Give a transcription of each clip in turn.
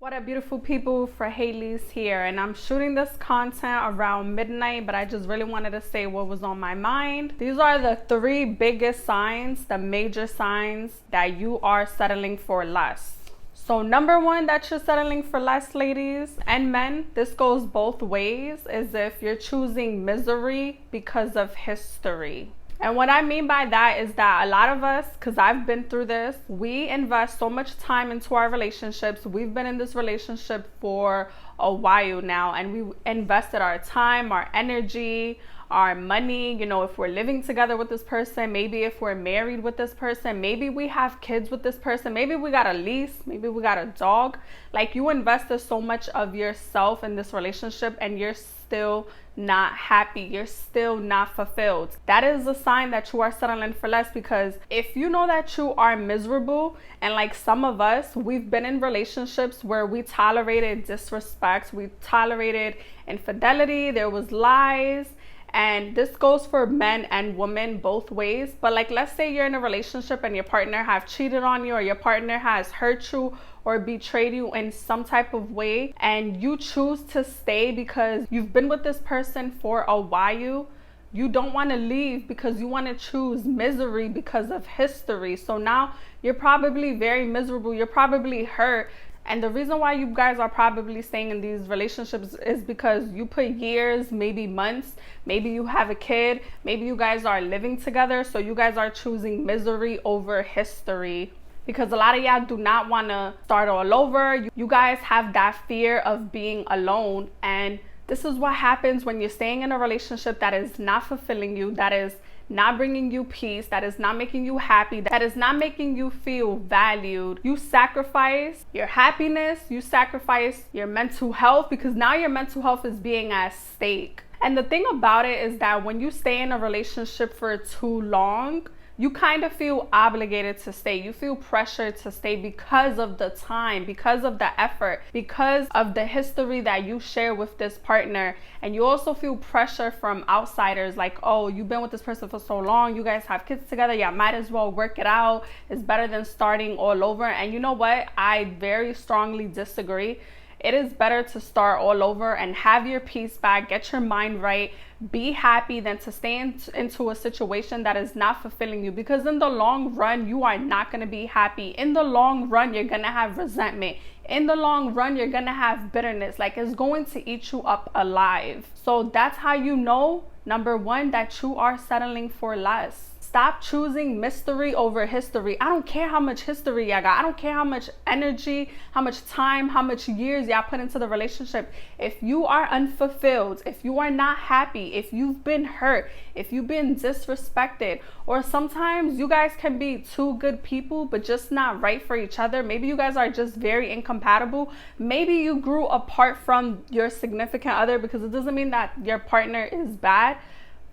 What up, beautiful people? Frahelisp here, and I'm shooting this content around midnight, but I just really wanted to say what was on my mind. These are the 3 biggest signs, the major signs that you are settling for less. So number 1, that you're settling for less, ladies and men, this goes both ways, is if you're choosing misery because of history. And what I mean by that is that a lot of us, because I've been through this, we invest so much time into our relationships. We've been in this relationship for a while now, and we invested our time, our energy, our money. You know, if we're living together with this person, maybe if we're married with this person, maybe we have kids with this person, maybe we got a lease, maybe we got a dog. Like, you invested so much of yourself in this relationship and you're still not happy, you're still not fulfilled. That is a sign that you are settling for less, because if you know that you are miserable, and like some of us, we've been in relationships where we tolerated disrespect, we tolerated infidelity, there was lies. And this goes for men and women both ways. But like, let's say you're in a relationship and your partner have cheated on you, or your partner has hurt you or betrayed you in some type of way, and you choose to stay because you've been with this person for a while. You don't want to leave because you want to choose misery because of history. So now you're probably very miserable, you're probably hurt. And the reason why you guys are probably staying in these relationships is because you put years, maybe months, maybe you have a kid, maybe you guys are living together. So you guys are choosing misery over history, because a lot of y'all do not want to start all over. You guys have that fear of being alone. And this is what happens when you're staying in a relationship that is not fulfilling you, that is not bringing you peace, that is not making you happy, that is not making you feel valued. You sacrifice your happiness, you sacrifice your mental health, because now your mental health is being at stake. And the thing about it is that when you stay in a relationship for too long, you kind of feel obligated to stay. You feel pressured to stay because of the time, because of the effort, because of the history that you share with this partner. And you also feel pressure from outsiders, like, oh, you've been with this person for so long, you guys have kids together, yeah, might as well work it out. It's better than starting all over. And you know what? I very strongly disagree. It is better to start all over and have your peace back, get your mind right, be happy, than to stay into a situation that is not fulfilling you. Because in the long run, you are not going to be happy. In the long run, you're going to have resentment. In the long run, you're going to have bitterness. Like, it's going to eat you up alive. So that's how you know, number 1, that you are settling for less. Stop choosing mystery over history. I don't care how much history y'all got. I don't care how much energy, how much time, how much years y'all put into the relationship. If you are unfulfilled, if you are not happy, if you've been hurt, if you've been disrespected, or sometimes you guys can be 2 good people but just not right for each other. Maybe you guys are just very incompatible. Maybe you grew apart from your significant other, because it doesn't mean that your partner is bad.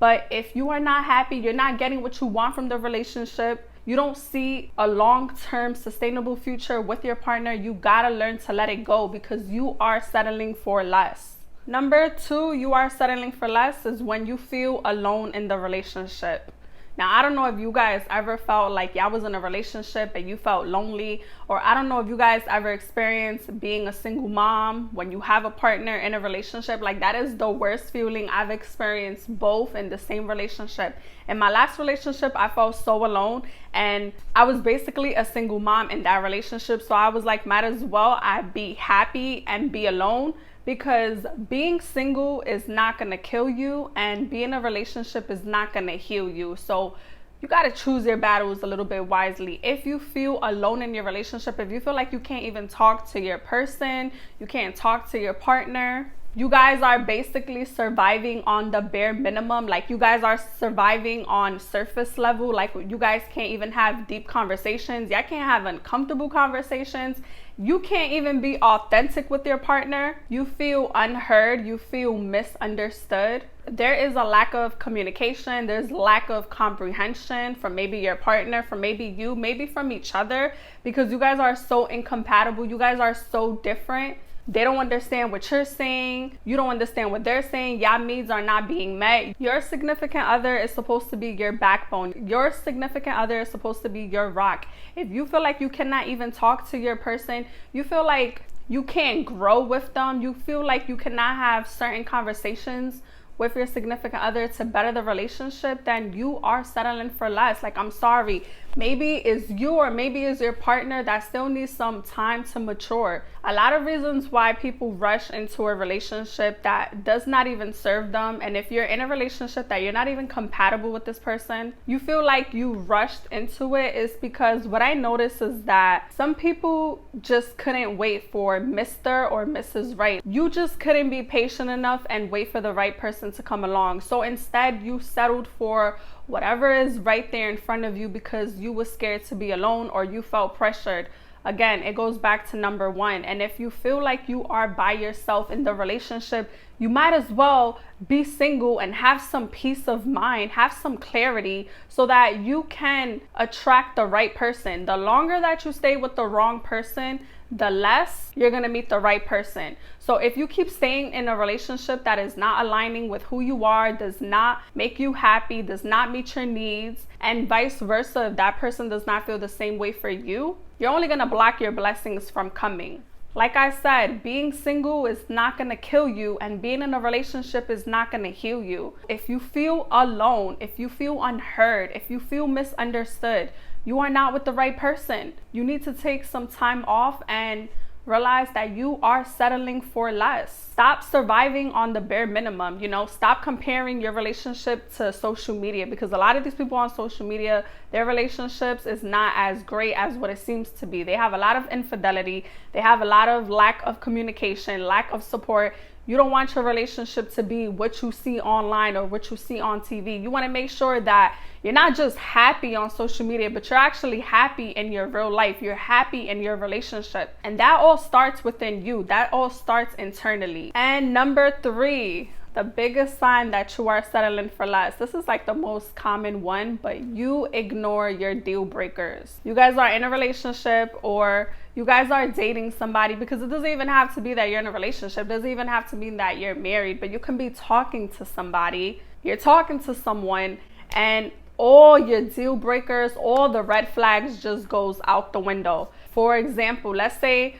But if you are not happy, you're not getting what you want from the relationship, you don't see a long-term sustainable future with your partner, you gotta learn to let it go, because you are settling for less. Number 2, you are settling for less is when you feel alone in the relationship. Now, I don't know if you guys ever felt like y'all was in a relationship and you felt lonely, or I don't know if you guys ever experienced being a single mom when you have a partner in a relationship. Like, that is the worst feeling. I've experienced both in the same relationship. In my last relationship, I felt so alone, and I was basically a single mom in that relationship. So I was like, might as well I be happy and be alone, because being single is not going to kill you, and being in a relationship is not going to heal you. So you got to choose your battles a little bit wisely. If you feel alone in your relationship, if you feel like you can't even talk to your person, you can't talk to your partner, you guys are basically surviving on the bare minimum. Like, you guys are surviving on surface level. Like, you guys can't even have deep conversations. Y'all can't have uncomfortable conversations. You can't even be authentic with your partner. You feel unheard. You feel misunderstood. There is a lack of communication. There's lack of comprehension from maybe your partner, from maybe you, maybe from each other, because you guys are so incompatible. You guys are so different. They don't understand what you're saying. You don't understand what they're saying. Y'all needs are not being met. Your significant other is supposed to be your backbone. Your significant other is supposed to be your rock. If you feel like you cannot even talk to your person, you feel like you can't grow with them, you feel like you cannot have certain conversations with your significant other to better the relationship, then you are settling for less. Like, I'm sorry. Maybe it's you or maybe it's your partner that still needs some time to mature. A lot of reasons why people rush into a relationship that does not even serve them. And if you're in a relationship that you're not even compatible with this person, you feel like you rushed into it, is because what I noticed is that some people just couldn't wait for Mr. or Mrs. Right. You just couldn't be patient enough and wait for the right person to come along. So instead, you settled for whatever is right there in front of you because you were scared to be alone or you felt pressured. Again, it goes back to number one. And if you feel like you are by yourself in the relationship, you might as well be single and have some peace of mind, have some clarity so that you can attract the right person. The longer that you stay with the wrong person, the less you're going to meet the right person. So if you keep staying in a relationship that is not aligning with who you are, does not make you happy, does not meet your needs, and vice versa, if that person does not feel the same way for you, you're only going to block your blessings from coming. Like I said, being single is not going to kill you, and being in a relationship is not going to heal you. If you feel alone, if you feel unheard, if you feel misunderstood, you are not with the right person. You need to take some time off and realize that you are settling for less. Stop surviving on the bare minimum. Stop comparing your relationship to social media, because a lot of these people on social media, their relationships is not as great as what it seems to be. They have a lot of infidelity. They have a lot of lack of communication, lack of support. You don't want your relationship to be what you see online or what you see on TV. You want to make sure that you're not just happy on social media, but you're actually happy in your real life. You're happy in your relationship. And that all starts within you. That all starts internally. And number 3, the biggest sign that you are settling for less. This is like the most common one, but you ignore your deal breakers. You guys are in a relationship or you guys are dating somebody, because it doesn't even have to be that you're in a relationship. It doesn't even have to mean that you're married, but you can be talking to somebody. You're talking to someone and all your deal breakers, all the red flags just goes out the window. For example, let's say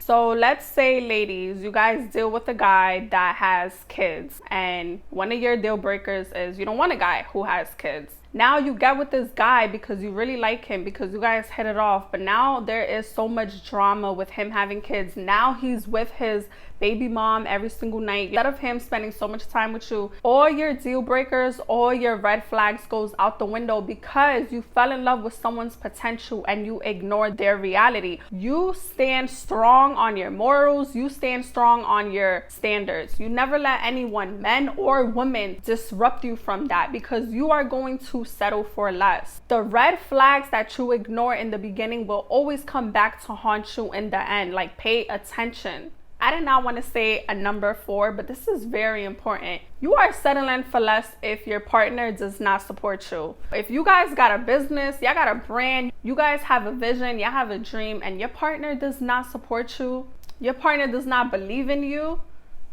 ladies, you guys deal with a guy that has kids, and one of your deal breakers is you don't want a guy who has kids. Now you get with this guy because you really like him, because you guys hit it off, but now there is so much drama with him having kids. Now he's with his baby mom every single night. Instead of him spending so much time with you, all your deal breakers, all your red flags goes out the window because you fell in love with someone's potential and you ignored their reality. You stand strong on your morals. You stand strong on your standards. You never let anyone, men or women, disrupt you from that, because you are going to settle for less. The red flags that you ignore in the beginning will always come back to haunt you in the end. Like, pay attention. I did not want to say a number 4, but this is very important. You are settling for less if your partner does not support you. If you guys got a business, y'all got a brand, you guys have a vision, y'all have a dream, and your partner does not support you, your partner does not believe in you,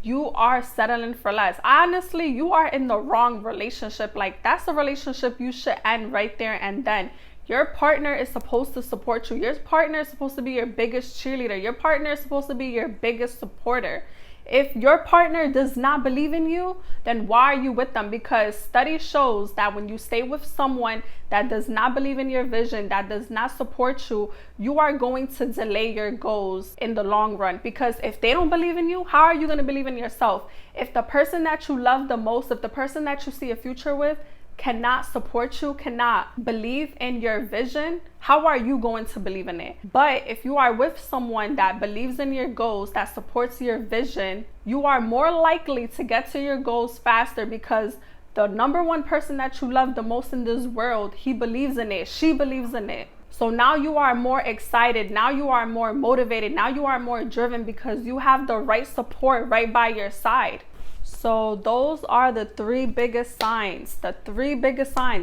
you are settling for less. Honestly, you are in the wrong relationship. Like, that's a relationship you should end right there and then. Your partner is supposed to support you. Your partner is supposed to be your biggest cheerleader. Your partner is supposed to be your biggest supporter. If your partner does not believe in you, then why are you with them? Because study shows that when you stay with someone that does not believe in your vision, that does not support you, you are going to delay your goals in the long run. Because if they don't believe in you, how are you going to believe in yourself? If the person that you love the most, if the person that you see a future with cannot support you, cannot believe in your vision, how are you going to believe in it? But if you are with someone that believes in your goals, that supports your vision, you are more likely to get to your goals faster, because the number one person that you love the most in this world, he believes in it, she believes in it. So now you are more excited, now you are more motivated, now you are more driven, because you have the right support right by your side. So those are the three biggest signs,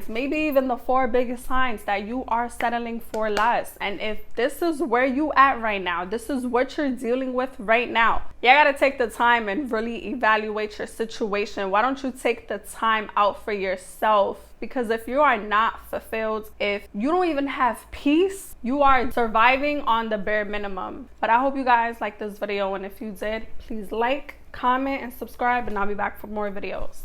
maybe even the four biggest signs that you are settling for less. And if this is where you at right now, this is what you're dealing with right now, you gotta take the time and really evaluate your situation. Why don't you take the time out for yourself? Because if you are not fulfilled, if you don't even have peace, you are surviving on the bare minimum. But I hope you guys liked this video, and if you did, please like, comment, and subscribe, and I'll be back for more videos.